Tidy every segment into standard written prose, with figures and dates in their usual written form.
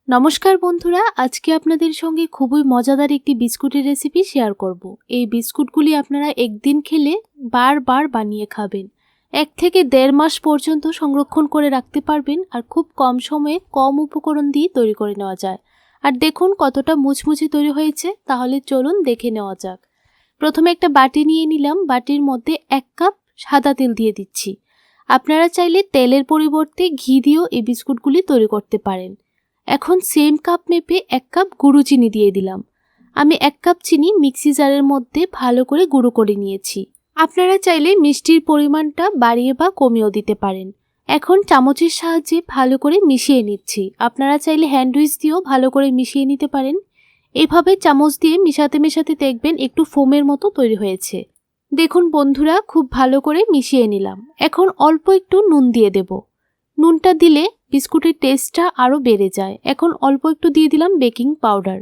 নমস্কার বন্ধুরা, আজকে আপনাদের সঙ্গে খুবই মজাদার একটি বিস্কুটের রেসিপি শেয়ার করব। এই বিস্কুটগুলি আপনারা একদিন খেলে বারবার বানিয়ে খাবেন। 1 থেকে 1.5 মাস পর্যন্ত সংরক্ষণ করে রাখতে পারবেন আর খুব কম সময়ে কম উপকরণ দিয়ে তৈরি করে নেওয়া যায়। আর দেখুন কতটা মুচমুচে তৈরি হয়েছে। তাহলে চলুন দেখে নেওয়া যাক। প্রথমে একটা বাটি নিয়ে নিলাম, বাটির মধ্যে 1 কাপ সাদা তেল দিয়ে দিচ্ছি। আপনারা চাইলে তেলের পরিবর্তে ঘি দিয়েও এই বিস্কুটগুলি তৈরি করতে পারেন। এখন সেম কাপ মেপে 1 কাপ গুঁড়ো চিনি দিয়ে দিলাম। আমি 1 কাপ চিনি মিক্সি জারের মধ্যে ভালো করে গুঁড়ো করে নিয়েছি। আপনারা চাইলে মিষ্টির পরিমাণটা বাড়িয়ে বা কমিয়েও দিতে পারেন। এখন চামচের সাহায্যে ভালো করে মিশিয়ে নিচ্ছি। আপনারা চাইলে হ্যান্ড উইচ দিয়েও ভালো করে মিশিয়ে নিতে পারেন। এভাবে চামচ দিয়ে মেশাতে মেশাতে দেখবেন একটু ফোমের মতো তৈরি হয়েছে। দেখুন বন্ধুরা, খুব ভালো করে মিশিয়ে নিলাম। এখন অল্প একটু নুন দিয়ে দেব। নুনটা দিলে বিস্কুটের টেস্টটা আরও বেড়ে যায়। এখন অল্প একটু দিয়ে দিলাম বেকিং পাউডার।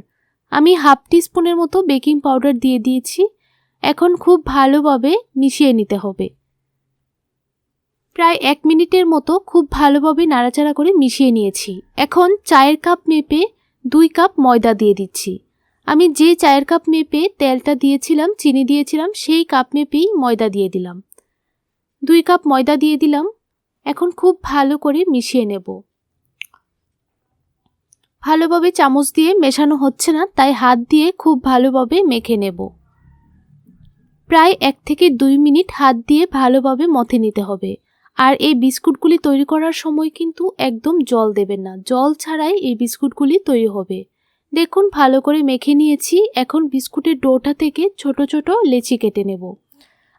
আমি হাফ টিস্পুনের মতো বেকিং পাউডার দিয়ে দিয়েছি। এখন খুব ভালোভাবে মিশিয়ে নিতে হবে। প্রায় 1 মিনিটের মতো খুব ভালোভাবে নাড়াচাড়া করে মিশিয়ে নিয়েছি। এখন চায়ের কাপ মেপে 2 কাপ ময়দা দিয়ে দিচ্ছি। আমি যে চায়ের কাপ মেপে তেলটা দিয়েছিলাম, চিনি দিয়েছিলাম, সেই কাপ মেপেই ময়দা দিয়ে দিলাম। 2 কাপ ময়দা দিয়ে দিলাম। এখন খুব ভালো করে মিশিয়ে নেব। ভালোভাবে চামচ দিয়ে মেশানো হচ্ছে না, তাই হাত দিয়ে খুব ভালোভাবে মেখে নেব। প্রায় 1 থেকে 2 মিনিট হাত দিয়ে ভালোভাবে মথে নিতে হবে। আর এই বিস্কুটগুলি তৈরি করার সময় কিন্তু একদম জল দেবেন না। জল ছাড়াই এই বিস্কুটগুলি তৈরি হবে। দেখুন ভালো করে মেখে নিয়েছি। এখন বিস্কুটের ডোটা থেকে ছোট ছোট লেচি কেটে নেব।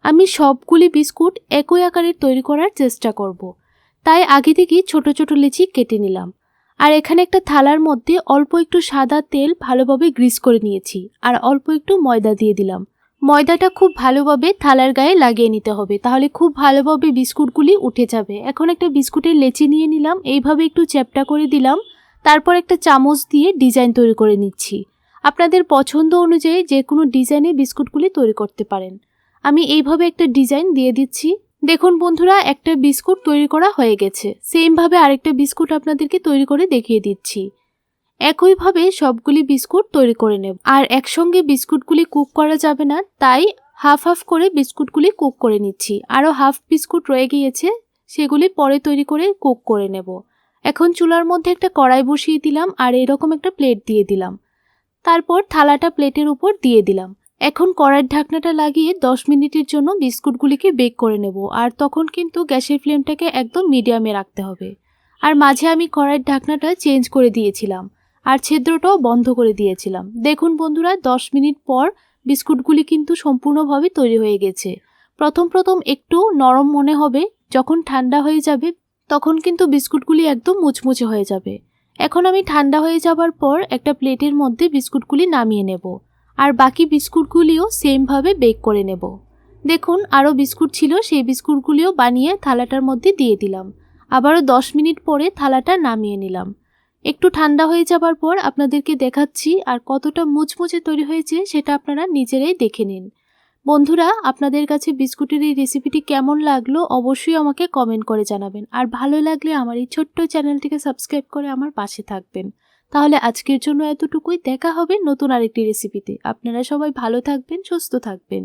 আমি সবগুলি বিস্কুট একই আকারের তৈরি করার চেষ্টা করব। তাই আগে থেকেই ছোট ছোট লেচি কেটে নিলাম। আর এখানে একটা থালার মধ্যে অল্প একটু সাদা তেল ভালোভাবে গ্রিস করে নিয়েছি আর অল্প একটু ময়দা দিয়ে দিলাম। ময়দাটা খুব ভালোভাবে থালার গায়ে লাগিয়ে নিতে হবে, তাহলে খুব ভালোভাবে বিস্কুটগুলি উঠে যাবে। এখন একটা বিস্কুটের লেচি নিয়ে নিলাম, এইভাবে একটু চ্যাপ্টা করে দিলাম। তারপর একটা চামচ দিয়ে ডিজাইন তৈরি করে নিচ্ছি। আপনাদের পছন্দ অনুযায়ী যে কোনো ডিজাইনে বিস্কুটগুলি তৈরি করতে পারেন। আমি এইভাবে একটা ডিজাইন দিয়ে দিচ্ছি। দেখুন বন্ধুরা, একটা বিস্কুট তৈরি করা হয়ে গেছে। সেমভাবে আরেকটা বিস্কুট আপনাদেরকে তৈরি করে দেখিয়ে দিচ্ছি। একইভাবে সবগুলি বিস্কুট তৈরি করে নেব। আর একসঙ্গে বিস্কুটগুলি কুক করা যাবে না, তাই হাফ হাফ করে বিস্কুটগুলি কুক করে নিচ্ছি। আরও হাফ বিস্কুট রয়ে গিয়েছে, সেগুলি পরে তৈরি করে কুক করে নেব। এখন চুলার মধ্যে একটা কড়াই বসিয়ে দিলাম আর এরকম একটা প্লেট দিয়ে দিলাম। তারপর থালাটা প্লেটের উপর দিয়ে দিলাম। এখন কড়াইয়ের ঢাকনাটা লাগিয়ে 10 মিনিটের জন্য বিস্কুটগুলিকে বেক করে নেব। আর তখন কিন্তু গ্যাসের ফ্লেমটাকে একদম মিডিয়ামে রাখতে হবে। আর মাঝে আমি কড়াইয়ের ঢাকনাটা চেঞ্জ করে দিয়েছিলাম আর ছিদ্রটাও বন্ধ করে দিয়েছিলাম। দেখুন বন্ধুরা, 10 মিনিট পর বিস্কুটগুলি কিন্তু সম্পূর্ণভাবে তৈরি হয়ে গেছে। প্রথম প্রথম একটু নরম মনে হবে, যখন ঠান্ডা হয়ে যাবে তখন কিন্তু বিস্কুটগুলি একদম মুচমুচে হয়ে যাবে। এখন আমি ঠান্ডা হয়ে যাবার পর একটা প্লেটের মধ্যে বিস্কুটগুলি নামিয়ে নেব আর বাকি বিস্কুটগুলিও সেমভাবে বেক করে নেব। দেখুন আরও বিস্কুট ছিল, সেই বিস্কুটগুলিও বানিয়ে থালাটার মধ্যে দিয়ে দিলাম। আবারও 10 মিনিট পরে থালাটা নামিয়ে নিলাম। একটু ঠান্ডা হয়ে যাবার পর আপনাদেরকে দেখাচ্ছি আর কতটা মুচমুচে তৈরি হয়েছে সেটা আপনারা নিজেরাই দেখে নিন। বন্ধুরা, আপনাদের কাছে বিস্কুটের এই রেসিপিটি কেমন লাগলো অবশ্যই আমাকে কমেন্ট করে জানাবেন। আর ভালো লাগলে আমার এই ছোট্ট চ্যানেলটিকে সাবস্ক্রাইব করে আমার পাশে থাকবেন। তাহলে আজকের জন্য এতটুকুই। দেখা হবে নতুন আরেকটি রেসিপিতে। আপনারা সবাই ভালো থাকবেন, সুস্থ থাকবেন।